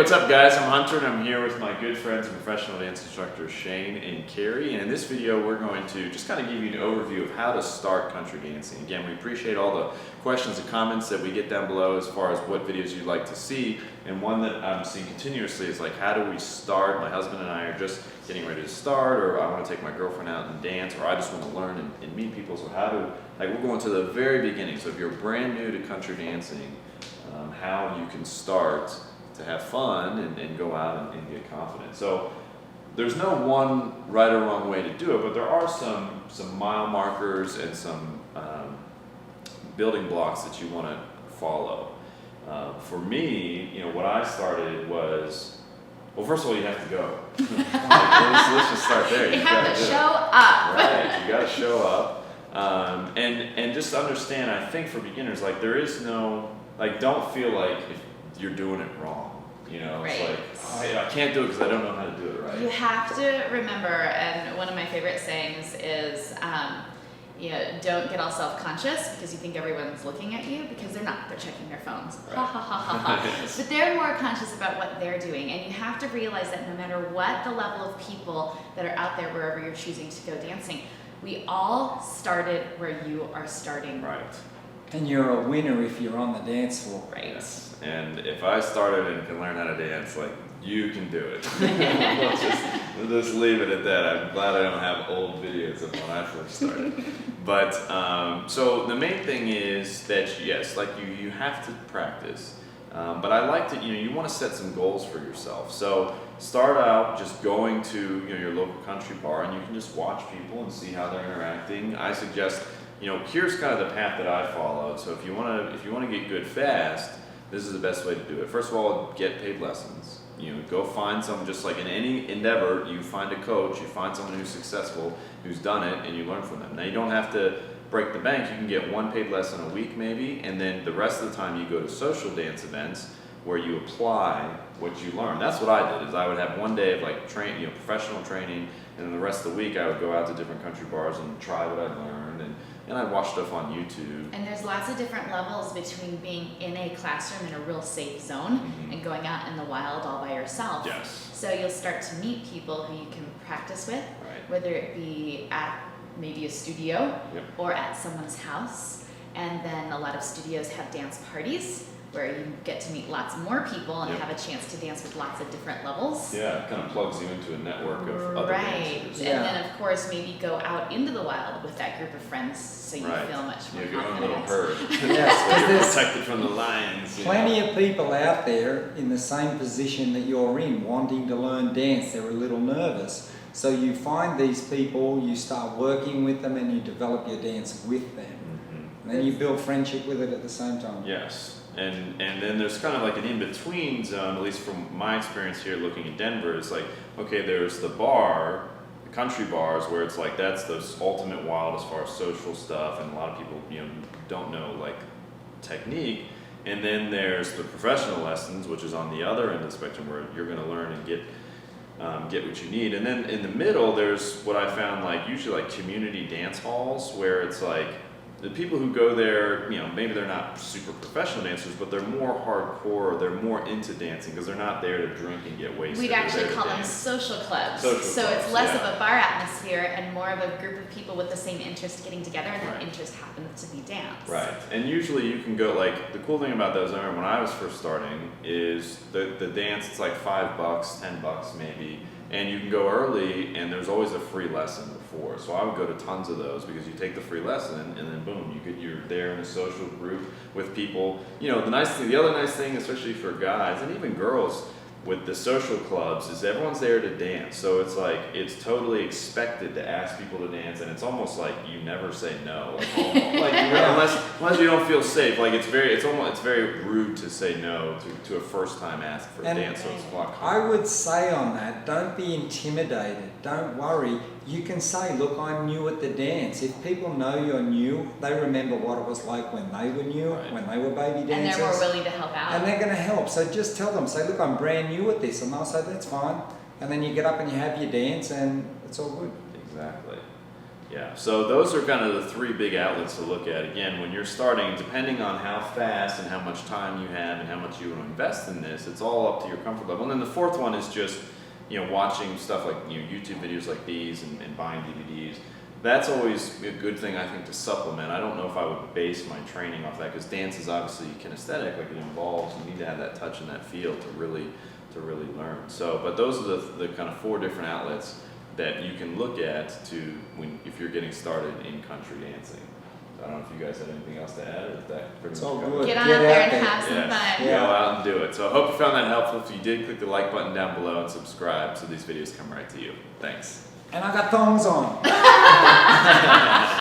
what's up guys? I'm Hunter and I'm here with my good friends and professional dance instructors Shane and Carrie, and in this video we're going to just kind of give you an overview of how to start country dancing. Again, we appreciate all the questions and comments that we get down below as far as what videos you'd like to see, and one that I'm seeing continuously is like, how do we start? My husband and I are just getting ready to start, or I want to take my girlfriend out and dance, or I just want to learn and meet people. So how do, like, we're going to the very beginning. So if you're brand new to country dancing, how you can start to have fun and go out and get confident. So there's no one right or wrong way to do it, but there are some mile markers and some building blocks that you want to follow. For me, you know, what I started was, well, first of all, you have to go. let's just start there. You have to show up. Right, you got to show up. And just understand, I think for beginners, like, there is no, like, don't feel like if you're doing it wrong. You know, right. It's like, I can't do it because I don't know how to do it right. You have to remember, and one of my favorite sayings is, you know, don't get all self-conscious because you think everyone's looking at you, because they're not. They're checking their phones. Right. Ha ha ha ha ha. Yes. But they're more conscious about what they're doing, and you have to realize that no matter what the level of people that are out there, wherever you're choosing to go dancing, we all started where you are starting. Right. And you're a winner if you're on the dance floor. Right. Yes. And if I started and can learn how to dance, like, you can do it. we'll just leave it at that. I'm glad I don't have old videos of when I first started. But so the main thing is that, yes, like, you have to practice. But I like to, you know, you want to set some goals for yourself. So start out just going to, you know, your local country bar, and you can just watch people and see how they're interacting. I suggest, you know, here's kind of the path that I followed. So if you want to get good fast, this is the best way to do it. First of all, get paid lessons. You know, go find someone, just like in any endeavor, you find a coach, you find someone who's successful, who's done it, and you learn from them. Now, you don't have to break the bank. You can get one paid lesson a week maybe, and then the rest of the time you go to social dance events where you apply what you learn. That's what I did, is I would have one day of like professional training, and then the rest of the week I would go out to different country bars and try what I learned, and I'd watch stuff on YouTube. And there's lots of different levels between being in a classroom in a real safe zone and going out in the wild all by yourself. Yes. So you'll start to meet people who you can practice with, Right. whether it be at maybe a studio Yep. or at someone's house. And then a lot of studios have dance parties where you get to meet lots more people and Yep. have a chance to dance with lots of different levels. Yeah, it kind of plugs you into a network of other Right. dancers. And then of course maybe go out into the wild with that group of friends so you Right. feel much more You have your own confident. little herd. Yes, 'cause You're there's protected from the lions. You plenty know. of people out there in the same position that you're in, wanting to learn dance. They're a little nervous. So you find these people, you start working with them, and you develop your dance with them. And then you build friendship with it at the same time. Yes. And then there's kind of like an in-between zone, at least from my experience here looking at Denver. It's like, okay, there's the bar, the country bars, where it's like that's the ultimate wild as far as social stuff, and a lot of people, you know, don't know like technique. And then there's the professional lessons, which is on the other end of the spectrum, where you're going to learn and get what you need. And then in the middle, there's what I found, like, usually like community dance halls, where it's like the people who go there, you know, maybe they're not super professional dancers, but they're more hardcore, they're more into dancing because they're not there to drink and get wasted. We'd They're actually there to call them dance. social clubs. Social so clubs, it's less yeah. of a bar atmosphere and more of a group of people with the same interest getting together, and that Right. interest happens to be dance. Right, and usually you can go, like, the cool thing about those, I remember when I was first starting, is the dance, it's like $5, $10 maybe, and you can go early, and there's always a free lesson before. So I would go to tons of those because you take the free lesson, and then boom, you're there in a social group with people. You know, the other nice thing, especially for guys and even girls, with the social clubs, is everyone's there to dance. So it's like, it's totally expected to ask people to dance, and it's almost like you never say no. Like, unless you don't feel safe. Like, it's very rude to say no to a first time ask for a And dance. So it's a lot. I would say on that, don't be intimidated. Don't worry. You can say, look, I'm new at the dance. If people know you're new, they remember what it was like when they were new, Right. when they were baby And dancers. they're more willing to help out. And they're going to help. So just tell them, say, look, I'm brand new at this. And they'll say, that's fine. And then you get up and you have your dance, and it's all good. Exactly. Yeah, so those are kind of the three big outlets to look at. Again, when you're starting, depending on how fast and how much time you have and how much you want to invest in this, it's all up to your comfort level. And then the fourth one is just, watching stuff like, YouTube videos like these and buying DVDs. That's always a good thing, I think, to supplement. I don't know if I would base my training off that, because dance is obviously kinesthetic, like it involves, you need to have that touch and that feel to really learn. So, but those are the kind of four different outlets that you can look at if you're getting started in country dancing. So I don't know if you guys have anything else to add, or if that pretty It's much all covers it. good. Get on Get out there out and there. have some Yes, fun. Yeah. go out and do it. So I hope you found that helpful. If you did, click the like button down below and subscribe so these videos come right to you. Thanks. And I got thongs on.